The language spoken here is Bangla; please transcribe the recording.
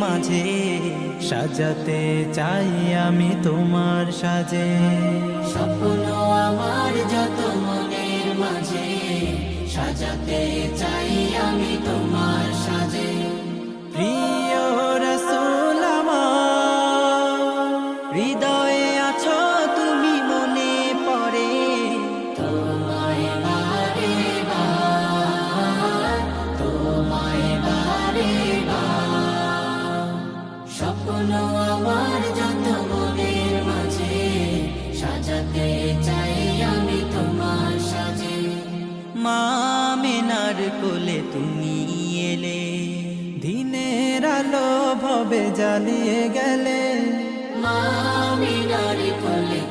মাঝে সাজাতে চাই আমি তোমার সাজে। স্বপ্ন আমার যত মনের মাঝে সাজাতে চাই আমি তোমার সাজে। প্রিয় রাসূল আমার, হৃদয়ে আছো তুমি, মনে পড়ে তোমায় বারে বার, তোমায় বারে বার। স্বপ্ন আমার যত মনের মাঝে সাজাতে চাই আমি তোমার সাজে। মা আমিনার কোলে তুমি এলে, দিনের আলো ভবে জ্বালিয়ে গেলে। মা আমিনার কোলে